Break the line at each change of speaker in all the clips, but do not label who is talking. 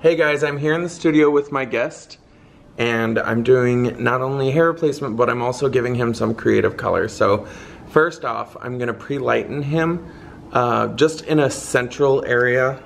Hey guys, I'm here in the studio with my guest, and I'm doing not only hair replacement, but I'm also giving him some creative color. So first off, I'm gonna pre-lighten him just in a central area.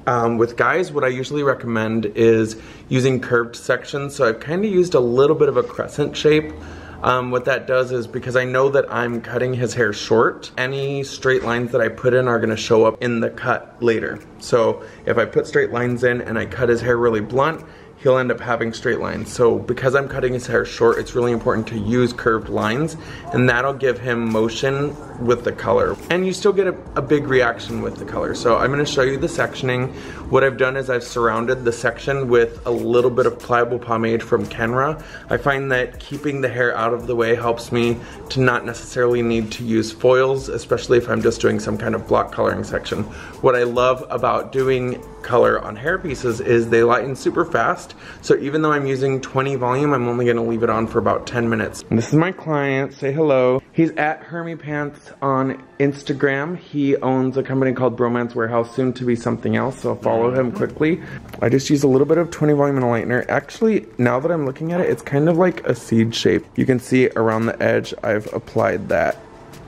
With guys, what I usually recommend is using curved sections. So I've kind of used a little bit of a crescent shape. What that does is, because I know that I'm cutting his hair short, any straight lines that I put in are gonna show up in the cut later. So if I put straight lines in and I cut his hair really blunt, he'll end up having straight lines. So because I'm cutting his hair short, it's really important to use curved lines, and that'll give him motion with the color. And you still get a big reaction with the color. So I'm gonna show you the sectioning. What I've done is I've surrounded the section with a little bit of pliable pomade from Kenra. I find that keeping the hair out of the way helps me to not necessarily need to use foils, especially if I'm just doing some kind of block coloring section. What I love about doing color on hair pieces is they lighten super fast. So even though I'm using 20 volume, I'm only gonna leave it on for about 10 minutes. And this is my client, say hello. He's at HAIRMEPants on Instagram. He owns a company called Bromance Warehouse, soon to be something else, so follow him quickly. I just use a little bit of 20 volume and a lightener. Actually, now that I'm looking at it, it's kind of like a seed shape. You can see around the edge, I've applied that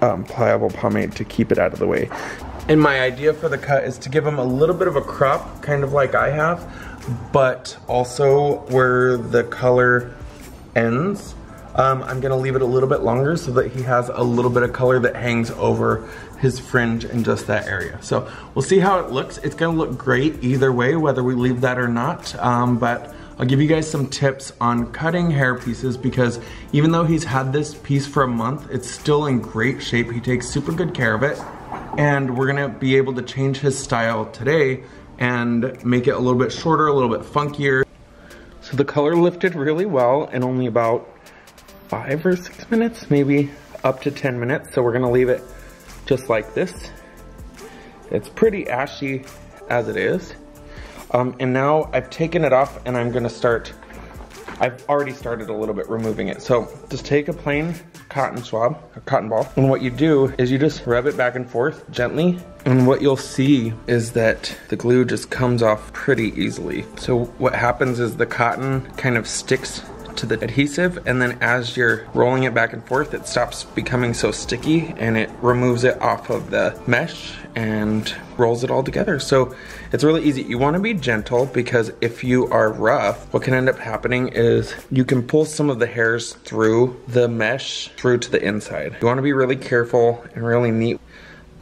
pliable pomade to keep it out of the way. And my idea for the cut is to give him a little bit of a crop, kind of like I have, but also where the color ends, I'm gonna leave it a little bit longer so that he has a little bit of color that hangs over his fringe in just that area. So we'll see how it looks. It's gonna look great either way, whether we leave that or not, but I'll give you guys some tips on cutting hair pieces, because even though he's had this piece for a month, it's still in great shape. He takes super good care of it, and we're gonna be able to change his style today and make it a little bit shorter, a little bit funkier. So the color lifted really well in only about 5 or 6 minutes, maybe up to 10 minutes. So we're gonna leave it just like this. It's pretty ashy as it is. And now I've taken it off and I'm gonna start, I've already started a little bit removing it. So just take a plain cotton swab, a cotton ball, and what you do is you just rub it back and forth gently, and what you'll see is that the glue just comes off pretty easily. So what happens is the cotton kind of sticks to the adhesive, and then as you're rolling it back and forth, it stops becoming so sticky and it removes it off of the mesh and rolls it all together. So it's really easy. You want to be gentle, because if you are rough, what can end up happening is you can pull some of the hairs through the mesh through to the inside. You want to be really careful and really neat.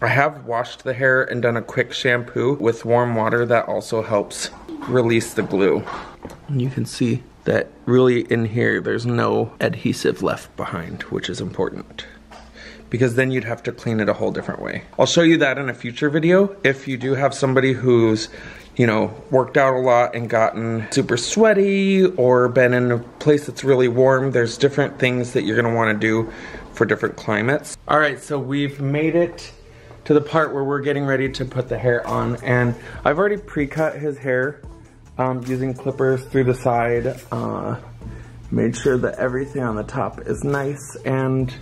I have washed the hair and done a quick shampoo with warm water. That also helps release the glue. And you can see that really in here there's no adhesive left behind, which is important, because then you'd have to clean it a whole different way. I'll show you that in a future video. If you do have somebody who's, you know, worked out a lot and gotten super sweaty or been in a place that's really warm, there's different things that you're gonna wanna do for different climates. All right, so we've made it to the part where we're getting ready to put the hair on, and I've already pre-cut his hair using clippers through the side. Made sure that everything on the top is nice and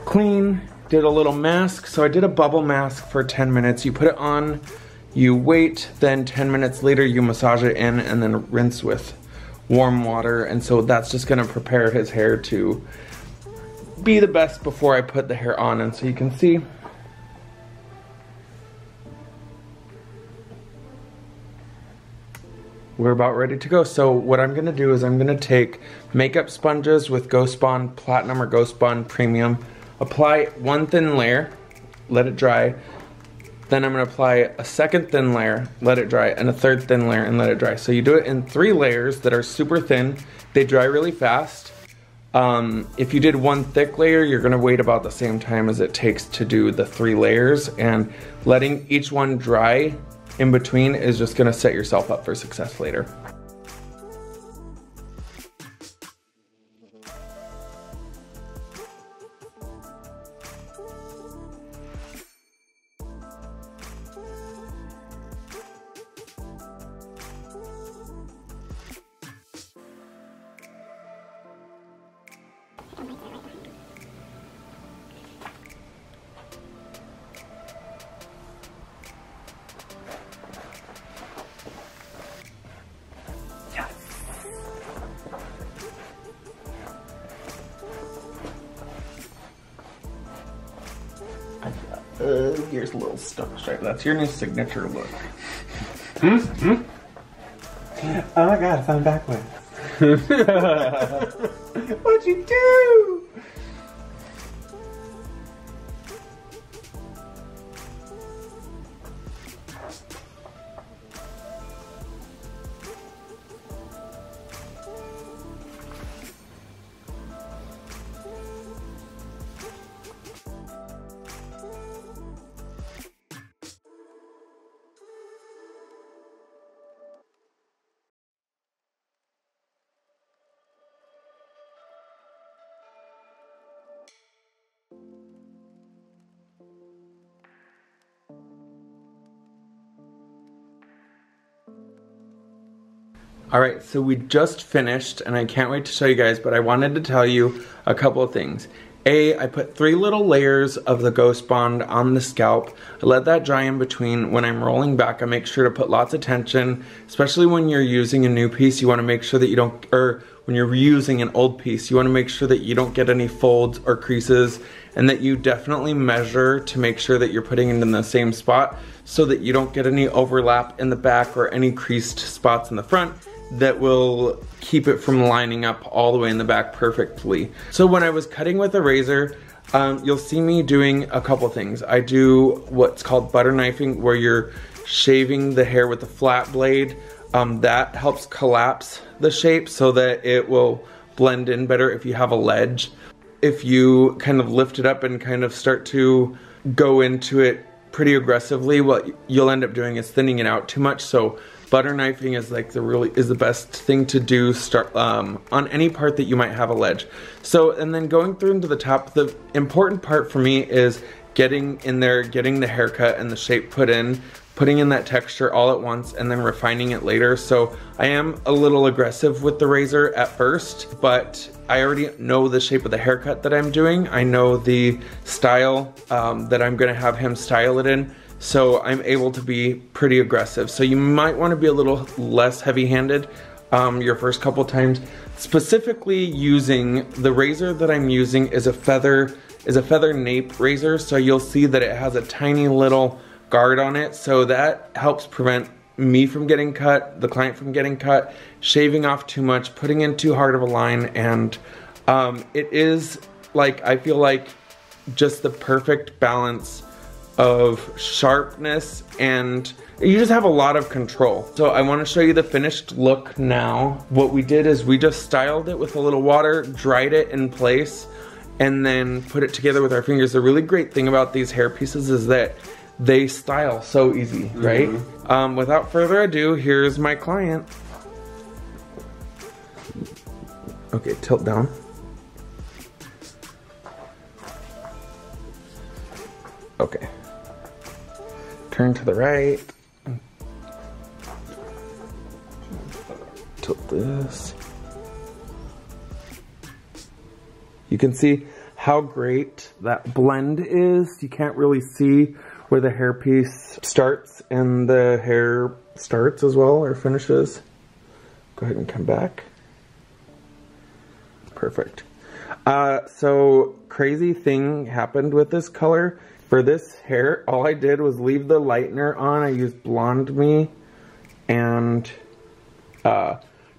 clean. Did a little mask. So I did a bubble mask for 10 minutes. You put it on, you wait, then 10 minutes later you massage it in and then rinse with warm water. And so that's just gonna prepare his hair to be the best before I put the hair on. And so you can see we're about ready to go. So what I'm gonna do is I'm gonna take makeup sponges with Ghost Bond Platinum or Ghost Bond Premium, apply one thin layer, let it dry, then I'm gonna apply a second thin layer, let it dry, and a third thin layer and let it dry. So you do it in 3 layers that are super thin. They dry really fast. If you did one thick layer, you're gonna wait about the same time as it takes to do the 3 layers, and letting each one dry in between is just gonna set yourself up for success later. Here's a little stump stripe. That's your new signature look.
Oh my god, I found backwards.
What'd you do? Alright, so we just finished and I can't wait to show you guys, but I wanted to tell you a couple of things. A, I put 3 little layers of the Ghost Bond on the scalp. I let that dry in between. When I'm rolling back, I make sure to put lots of tension, especially when you're using a new piece. You want to make sure that you don't, or when you're reusing an old piece, you want to make sure that you don't get any folds or creases, and that you definitely measure to make sure that you're putting it in the same spot so that you don't get any overlap in the back or any creased spots in the front that will keep it from lining up all the way in the back perfectly. So when I was cutting with a razor, you'll see me doing a couple things. I do what's called butter knifing, where you're shaving the hair with a flat blade. That helps collapse the shape so that it will blend in better if you have a ledge. If you kind of lift it up and kind of start to go into it pretty aggressively, what you'll end up doing is thinning it out too much. So butter knifing is like the best thing to do on any part that you might have a ledge. So, and then going through into the top, the important part for me is getting in there, getting the haircut and the shape put in, putting in that texture all at once, and then refining it later. So I am a little aggressive with the razor at first, but I already know the shape of the haircut that I'm doing. I know the style that I'm gonna have him style it in. So I'm able to be pretty aggressive. So you might want to be a little less heavy-handed your first couple times. Specifically using the razor that I'm using is a feather nape razor. So you'll see that it has a tiny little guard on it. So that helps prevent me from getting cut, the client from getting cut, shaving off too much, putting in too hard of a line, and it is like, I feel like just the perfect balance of sharpness, and you just have a lot of control. So I want to show you the finished look now. What we did is we just styled it with a little water, dried it in place, and then put it together with our fingers. The really great thing about these hair pieces is that they style so easy, right? Without further ado, here's my client. Okay, tilt down. Okay. Turn to the right. Tilt this. You can see how great that blend is. You can't really see where the hairpiece starts and the hair starts as well, or finishes. Go ahead and come back. Perfect. So crazy thing happened with this color. For this hair, all I did was leave the lightener on. I used Blonde Me and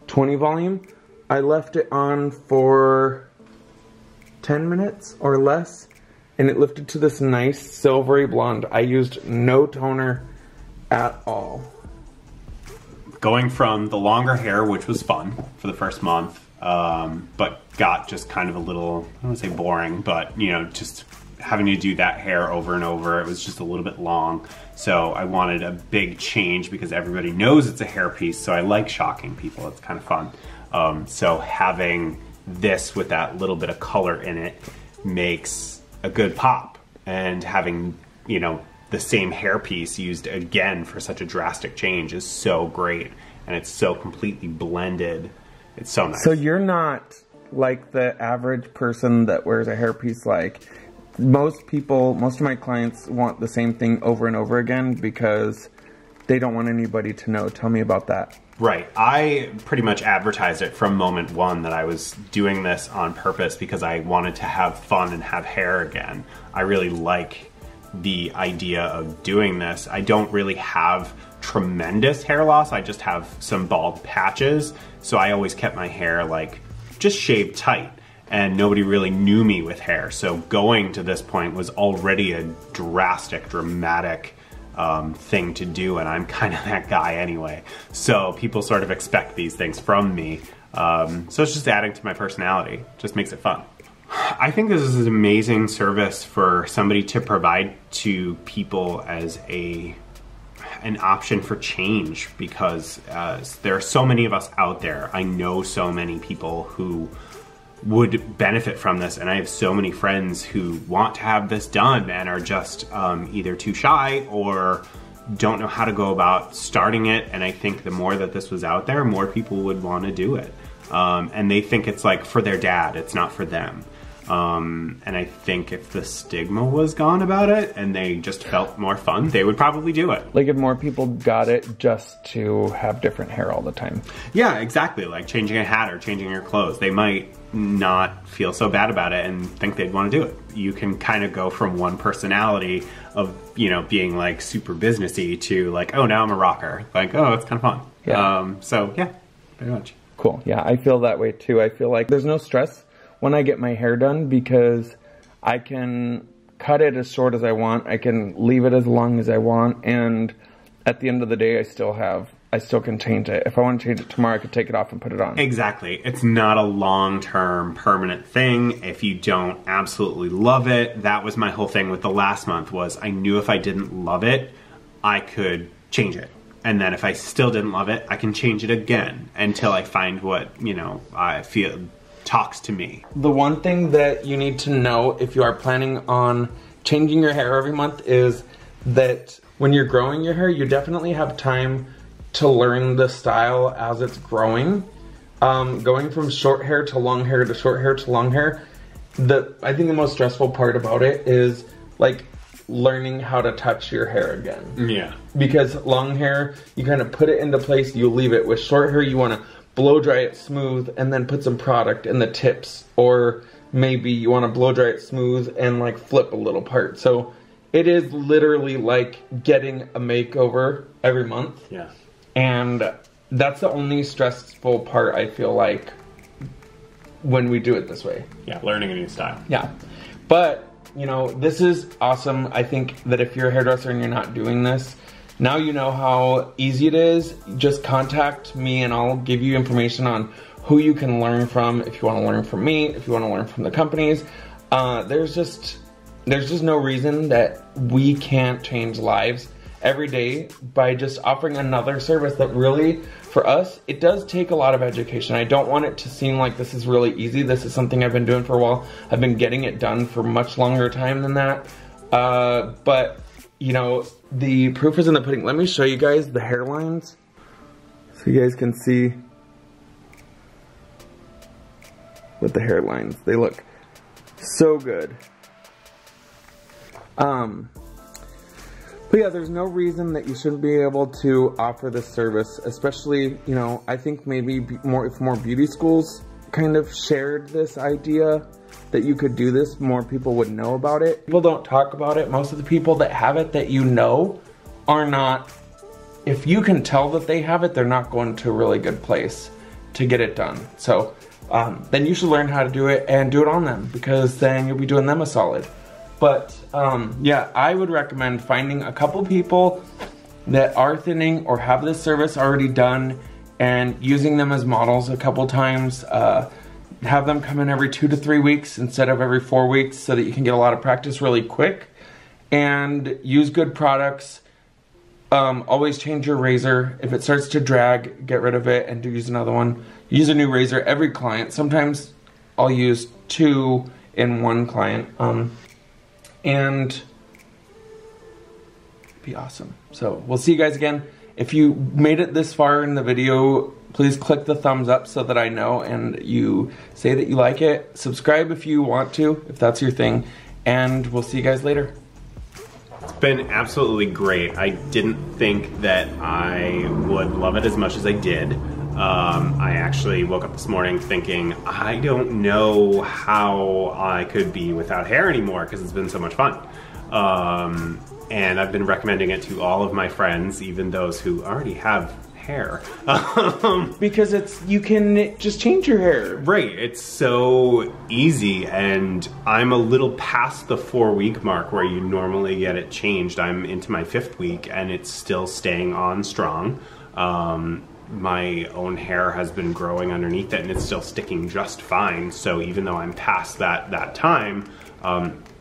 20 volume. I left it on for 10 minutes or less, and it lifted to this nice silvery blonde. I used no toner at all.
Going from the longer hair, which was fun for the first month, but got just kind of a little, I don't want to say boring, but you know, just having to do that hair over and over. It was just a little bit long. So I wanted a big change because everybody knows it's a hair piece. So I like shocking people. It's kind of fun. So having this with that little bit of color in it makes a good pop. And having, you know, the same hair piece used again for such a drastic change is so great. And it's so completely blended. It's so nice.
So you're not like the average person that wears a hairpiece. Like most people, most of my clients want the same thing over and over again because they don't want anybody to know. Tell me about that.
Right. I pretty much advertised it from moment one that I was doing this on purpose because I wanted to have fun and have hair again. I really like the idea of doing this. I don't really have tremendous hair loss. I just have some bald patches. So I always kept my hair like just shaved tight, and nobody really knew me with hair. So going to this point was already a drastic, dramatic thing to do, and I'm kind of that guy anyway. So people sort of expect these things from me. So it's just adding to my personality. Just makes it fun. I think this is an amazing service for somebody to provide to people as an option for change, because there are so many of us out there. I know so many people who would benefit from this, and I have so many friends who want to have this done and are just either too shy or don't know how to go about starting it. And I think the more that this was out there, more people would want to do it. And they think it's like for their dad, it's not for them. And I think if the stigma was gone about it and they just felt more fun, they would probably do it.
Like if more people got it just to have different hair all the time.
Yeah, exactly. Like changing a hat or changing your clothes. They might not feel so bad about it and think they'd want to do it. You can kind of go from one personality of, you know, being like super businessy to like, oh, now I'm a rocker. Like, oh, it's kind of fun. Yeah. So yeah, very much.
Cool. Yeah, I feel that way too. I feel like there's no stress when I get my hair done, because I can cut it as short as I want. I can leave it as long as I want. And at the end of the day, I still can change it. If I want to change it tomorrow, I could take it off and put it on.
Exactly. It's not a long-term permanent thing. If you don't absolutely love it, that was my whole thing with the last month, was I knew if I didn't love it, I could change it. And then if I still didn't love it, I can change it again until I find what, you know, I feel talks to me.
The one thing that you need to know if you are planning on changing your hair every month is that when you're growing your hair, you definitely have time to learn the style as it's growing. Going from short hair to long hair to short hair to long hair, I think the most stressful part about it is like learning how to touch your hair again.
Yeah.
Because long hair, you kind of put it into place, you leave it. With short hair, you want to blow dry it smooth and then put some product in the tips, or maybe you want to blow dry it smooth and like flip a little part. So it is literally like getting a makeover every month.
Yeah.
And that's the only stressful part, I feel like, when we do it this way.
Yeah, learning a new style.
Yeah. But, you know, this is awesome. I think that if you're a hairdresser and you're not doing this, now you know how easy it is. Just contact me and I'll give you information on who you can learn from. If you want to learn from me, if you want to learn from the companies, there's just no reason that we can't change lives every day by just offering another service that really, for us, it does take a lot of education. I don't want it to seem like this is really easy. This is something I've been doing for a while. I've been getting it done for much longer time than that. But you know, the proof is in the pudding. Let me show you guys the hairlines so you guys can see with the hairlines. They look so good. But yeah, there's no reason that you shouldn't be able to offer this service, especially, you know, I think maybe if more beauty schools kind of shared this idea that you could do this, more people would know about it. People don't talk about it. Most of the people that have it that you know are not, if you can tell that they have it, they're not going to a really good place to get it done. So then you should learn how to do it and do it on them, because then you'll be doing them a solid. But yeah, I would recommend finding a couple people that are thinning or have this service already done and using them as models a couple times. Have them come in every 2 to 3 weeks instead of every 4 weeks so that you can get a lot of practice really quick. And use good products. Always change your razor. If it starts to drag, get rid of it and use another one. Use a new razor every client. Sometimes I'll use 2 in 1 client. And be awesome. So we'll see you guys again. If you made it this far in the video, please click the thumbs up so that I know and you say that you like it. Subscribe if you want to, if that's your thing. And we'll see you guys later.
It's been absolutely great. I didn't think that I would love it as much as I did. I actually woke up this morning thinking, I don't know how I could be without hair anymore because it's been so much fun. And I've been recommending it to all of my friends, even those who already have hair.
Because you can just change your hair.
Right, it's so easy, and I'm a little past the 4-week mark where you normally get it changed. I'm into my 5th week and it's still staying on strong. My own hair has been growing underneath it and it's still sticking just fine. So even though I'm past that time,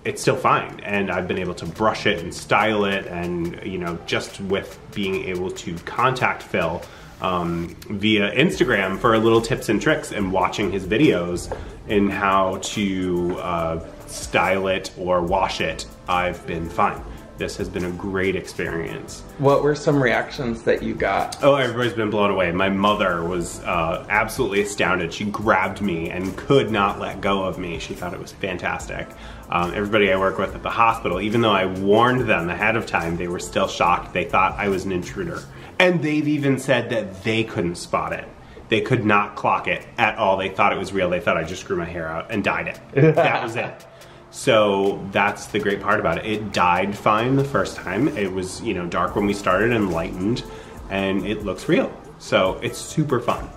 it's still fine, and I've been able to brush it and style it, and you know, just with being able to contact Phil via Instagram for little tips and tricks and watching his videos in how to style it or wash it, I've been fine. This has been a great experience.
What were some reactions that you got?
Oh, everybody's been blown away. My mother was absolutely astounded. She grabbed me and could not let go of me. She thought it was fantastic. Everybody I work with at the hospital, even though I warned them ahead of time, they were still shocked. They thought I was an intruder. And they've even said that they couldn't spot it. They could not clock it at all. They thought it was real. They thought I just grew my hair out and dyed it. That was it. So that's the great part about it. It dyed fine the first time. It was, you know, dark when we started and lightened, and it looks real. So it's super fun.